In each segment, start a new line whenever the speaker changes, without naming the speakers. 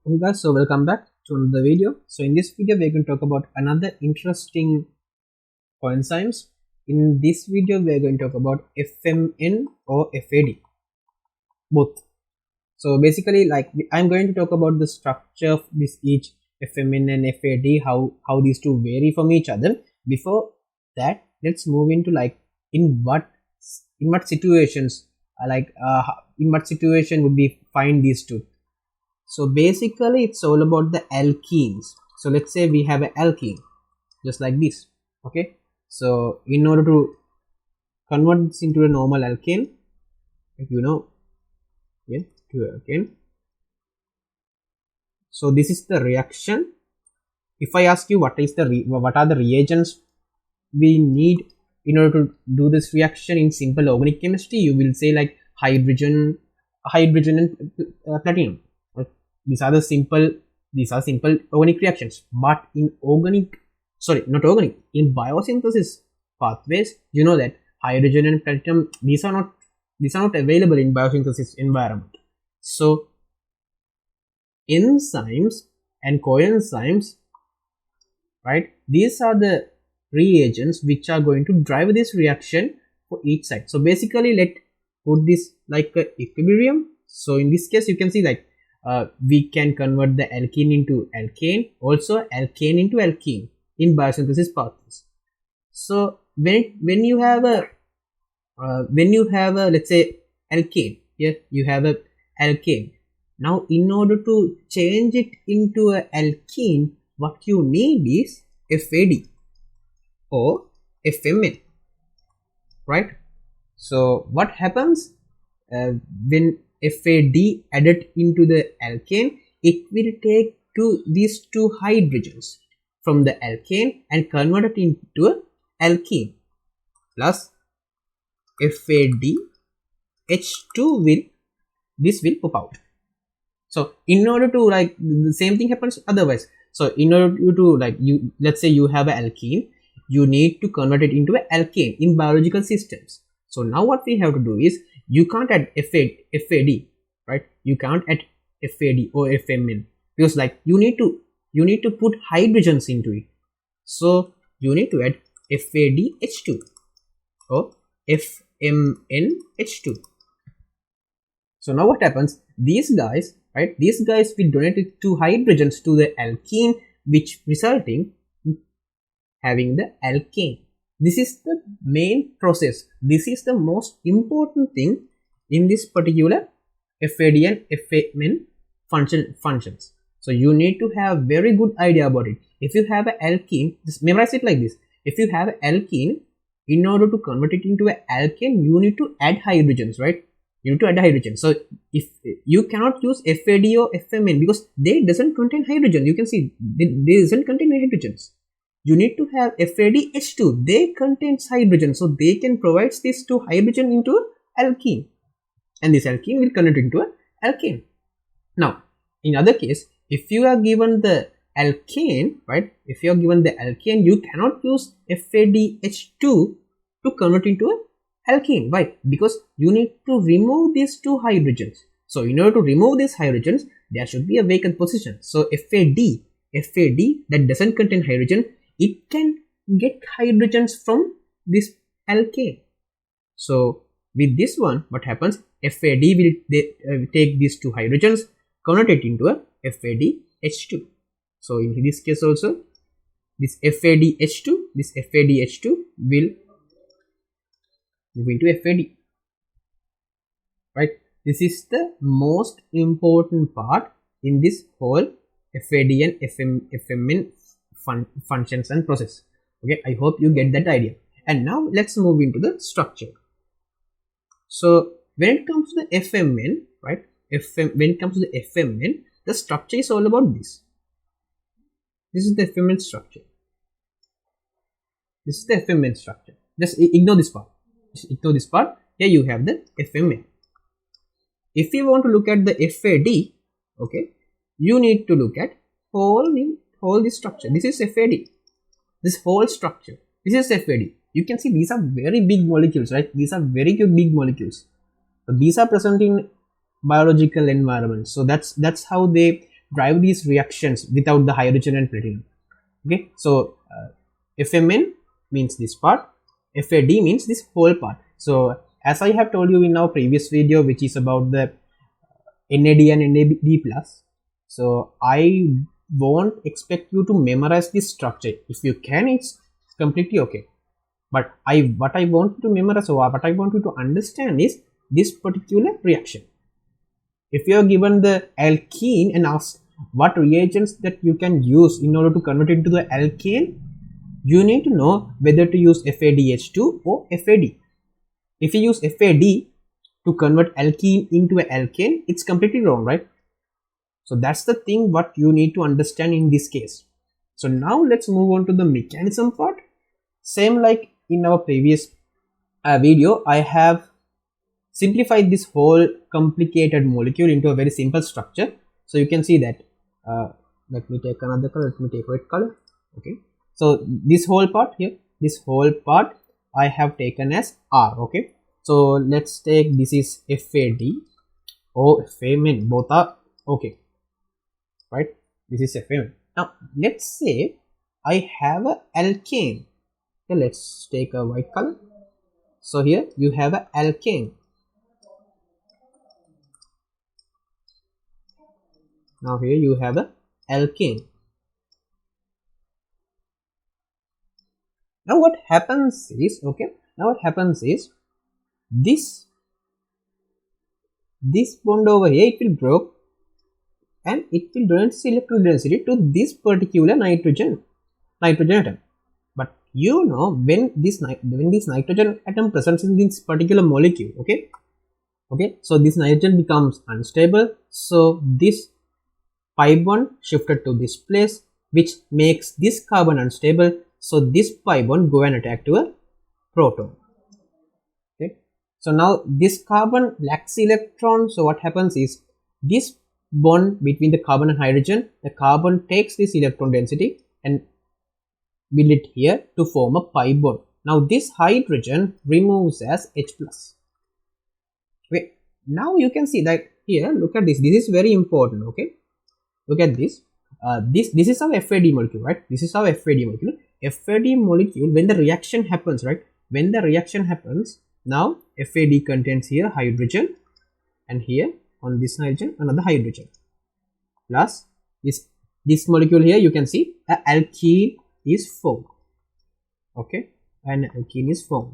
Hey guys, so welcome back to another video. So in this video, we're going to talk about another interesting coenzymes. In this video, we're going to talk about FMN or FAD, both. So basically, I'm going to talk about the structure of this each FMN and FAD, how these two vary from each other. Before that, let's move into in what situations in what situation would we find these two. So basically it's all about the alkenes. So let's say we have an alkene just like this. Okay, so in order to convert this into a normal alkane, to alkane, so this is the reaction. If I ask you what are the reagents we need in order to do this reaction in simple organic chemistry, you will say like hydrogen and platinum. These are simple organic reactions. But in in biosynthesis pathways, you know that hydrogen and platinum, these are not available in biosynthesis environment. So enzymes and coenzymes, right, these are the reagents which are going to drive this reaction for each side. So basically, let's put this like a equilibrium. So in this case, you can see we can convert the alkene into alkane, also alkane into alkene in biosynthesis pathways. So when you have a let's say alkane, here you have a alkane. Now in order to change it into a alkene, what you need is FAD or FMN, right? So what happens when FAD added into the alkane, it will take these two hydrogens from the alkane and convert it into a alkene, plus FAD H2 will pop out. So in order to the same thing happens otherwise. So in order to let's say you have an alkene, you need to convert it into an alkane in biological systems. So now what we have to do is, you can't add FAD, right? You can't add FAD or FMN because you need to put hydrogens into it. So you need to add FADH2 or FMNH2. So now what happens? These guys will donate two hydrogens to the alkene, which resulting having the alkane. This is the main process. This is the most important thing in this particular FAD and FMN functions. So you need to have very good idea about it. If you have an alkene, just memorize it like this. If you have an alkene, in order to convert it into an alkane, you need to add hydrogens, right? You need to add hydrogen. So if you cannot use FAD or FMN because they doesn't contain hydrogen, you can see they doesn't contain hydrogens. You need to have FADH2. They contains hydrogen, so they can provide these two hydrogen into alkene, and this alkene will convert into an alkane. Now, in other case, if you are given the alkane, right? If you are given the alkane, you cannot use FADH2 to convert into an alkene. Why? Because you need to remove these two hydrogens. So in order to remove these hydrogens, there should be a vacant position. So FAD that doesn't contain hydrogen, it can get hydrogens from this alkane. So with this one, what happens? FAD will take these two hydrogens, convert it into a FADH2. So in this case also, this FADH2 will move into FAD, right? This is the most important part in this whole FAD and FMN functions and process. Okay, I hope you get that idea. And now let's move into the structure. So when it comes to the FMN, right? When it comes to the FMN, the structure is all about this. This is the FMN structure. This is the FMN structure. Just ignore this part. Here you have the FMN. If you want to look at the FAD, okay, you need to look at whole this structure. This is FAD. This whole structure. This is FAD. You can see these are very big molecules, right? These are very big molecules. So these are present in biological environment. So that's how they drive these reactions without the hydrogen and platinum. Okay, so FMN means this part, FAD means this whole part. So as I have told you in our previous video, which is about the NAD and NAD plus, so I won't expect you to memorize this structure. If you can, it's completely okay. But what I want you to memorize, or what I want you to understand is this particular reaction. If you are given the alkene and asked what reagents that you can use in order to convert it into the alkane, you need to know whether to use FADH2 or FAD. If you use FAD to convert alkene into an alkane, it's completely wrong, right? So that's the thing what you need to understand in this case. So now let's move on to the mechanism part. Same like in our previous video, I have simplified this whole complicated molecule into a very simple structure. So you can see that, let me take another color, let me take red color. Okay, so this whole part here, this whole part I have taken as R. Okay, so let's take, this is FAD or FMN, both are okay, right? This is FMN. Now let's say I have a alkane. Okay, let's take a white color. So here you have a alkane. Now here you have a alkane. Now what happens is, okay, now what happens is this bond over here, it will break and it will donate electron density to this particular nitrogen atom. But you know, when this nitrogen atom presents in this particular molecule, okay, so this nitrogen becomes unstable, so this pi bond shifted to this place, which makes this carbon unstable, so this pi bond go and attack to a proton. Okay, so now this carbon lacks electron, so what happens is this bond between the carbon and hydrogen, the carbon takes this electron density and build it here to form a pi bond. Now this hydrogen removes as H plus. Wait, now you can see that here, look at this, this is very important. Okay, look at this. This is our FAD molecule, right? This is our FAD molecule. FAD molecule, when the reaction happens, right? When the reaction happens, now FAD contains here hydrogen, and here on this hydrogen another hydrogen, plus this molecule here, you can see a alkene is formed. Okay, and alkene is formed.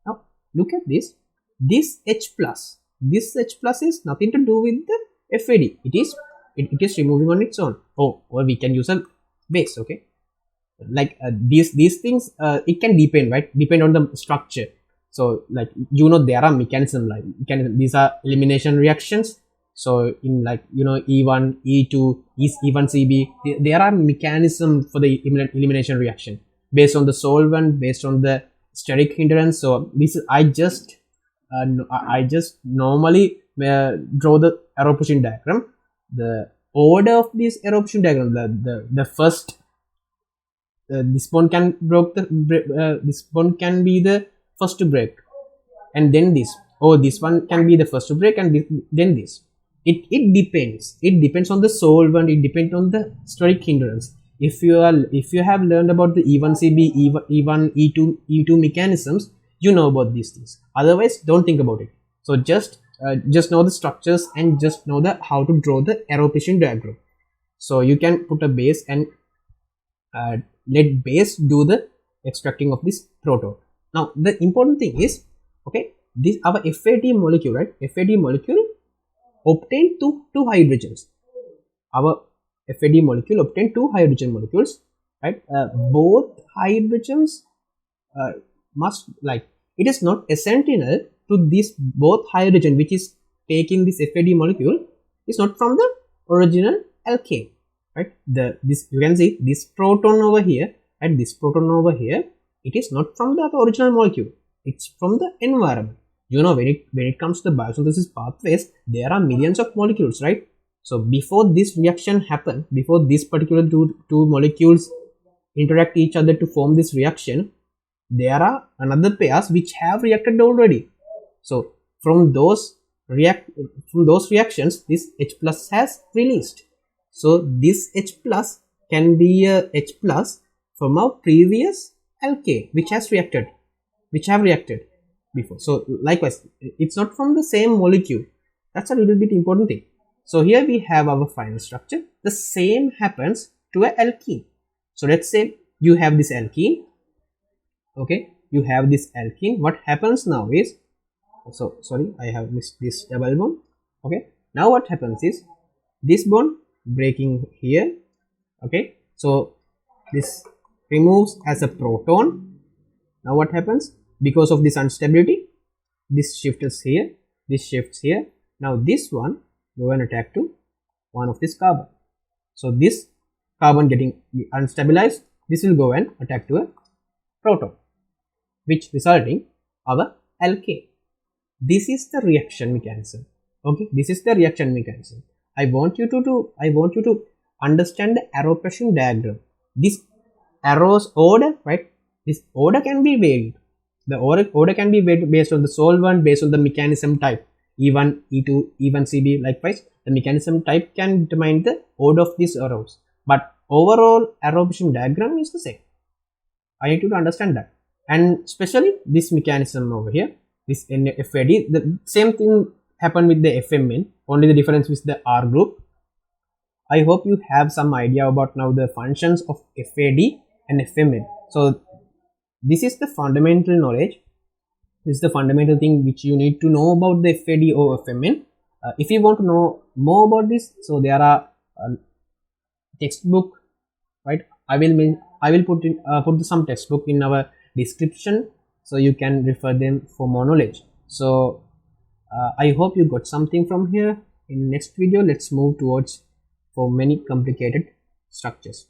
Now look at this. This H plus is nothing to do with the FAD. It is removing on its own. Or we can use a base. Okay, like these things, it can depend, right? Depend on the structure. So like, you know, there are mechanisms like these are elimination reactions. So in, like, you know, E1, E2, E1CB, there are mechanisms for the elimination reaction based on the solvent, based on the steric hindrance. So this is, I just normally draw the arrow pushing diagram. The order of this arrow pushing diagram, the first, this bond can break this bond can be the first to break, and then this, or this one can be the first to break, and then this. It depends on the solvent, it depends on the steric hindrance. If you have learned about the E1CB, E1, E2 mechanisms, you know about these things. Otherwise, don't think about it. So just know the structures and just know how to draw the arrow pushing diagram. So you can put a base and let base do the extracting of this proton. Now the important thing is, okay, this our FAD molecule, right? FAD molecule obtained two hydrogens. Our FAD molecule obtained two hydrogen molecules, right? Both hydrogens must, like, it is not essential to this both hydrogen which is taking this FAD molecule is not from the original alkane, right? This, you can see this proton over here and this proton over here, it is not from the original molecule, it's from the environment. You know, when it comes to the biosynthesis pathways, there are millions of molecules, right? So before this reaction happen, before this particular two molecules interact each other to form this reaction, there are another pairs which have reacted already. So from those react from those reactions, this H plus has released. So this H plus can be a H plus from our previous alkane which have reacted before. So likewise, it's not from the same molecule. That's a little bit important thing. So here we have our final structure. The same happens to a alkene. So let's say you have this alkene. Okay, you have this alkene. What happens now is, so sorry, I have missed this double bond. Okay, now what happens is this bond breaking here. Okay, so this removes as a proton. Now what happens? Because of this instability, this shifts here, this shifts here. Now this one go and attack to one of this carbon. So this carbon getting unstabilized, this will go and attack to a proton, which resulting our alkane. This is the reaction mechanism. Okay, this is the reaction mechanism. I want you to understand the arrow pressure diagram. This arrow's order, right? This order can be varied. The order can be varied based on the solvent, based on the mechanism type. E1, E2, E1, CB. Likewise, the mechanism type can determine the order of these arrows. But overall arrow pressure diagram is the same. I need you to understand that. And especially this mechanism over here, this FAD, the same thing happened with the FMN, only the difference with the R group. I hope you have some idea about now the functions of FAD and FMN. So this is the fundamental knowledge. This is the fundamental thing which you need to know about the FAD or FMN. If you want to know more about this, so there are textbook, right? I will put some textbook in our description, so you can refer them for more knowledge. So I hope you got something from here. In next video, let's move towards for many complicated structures.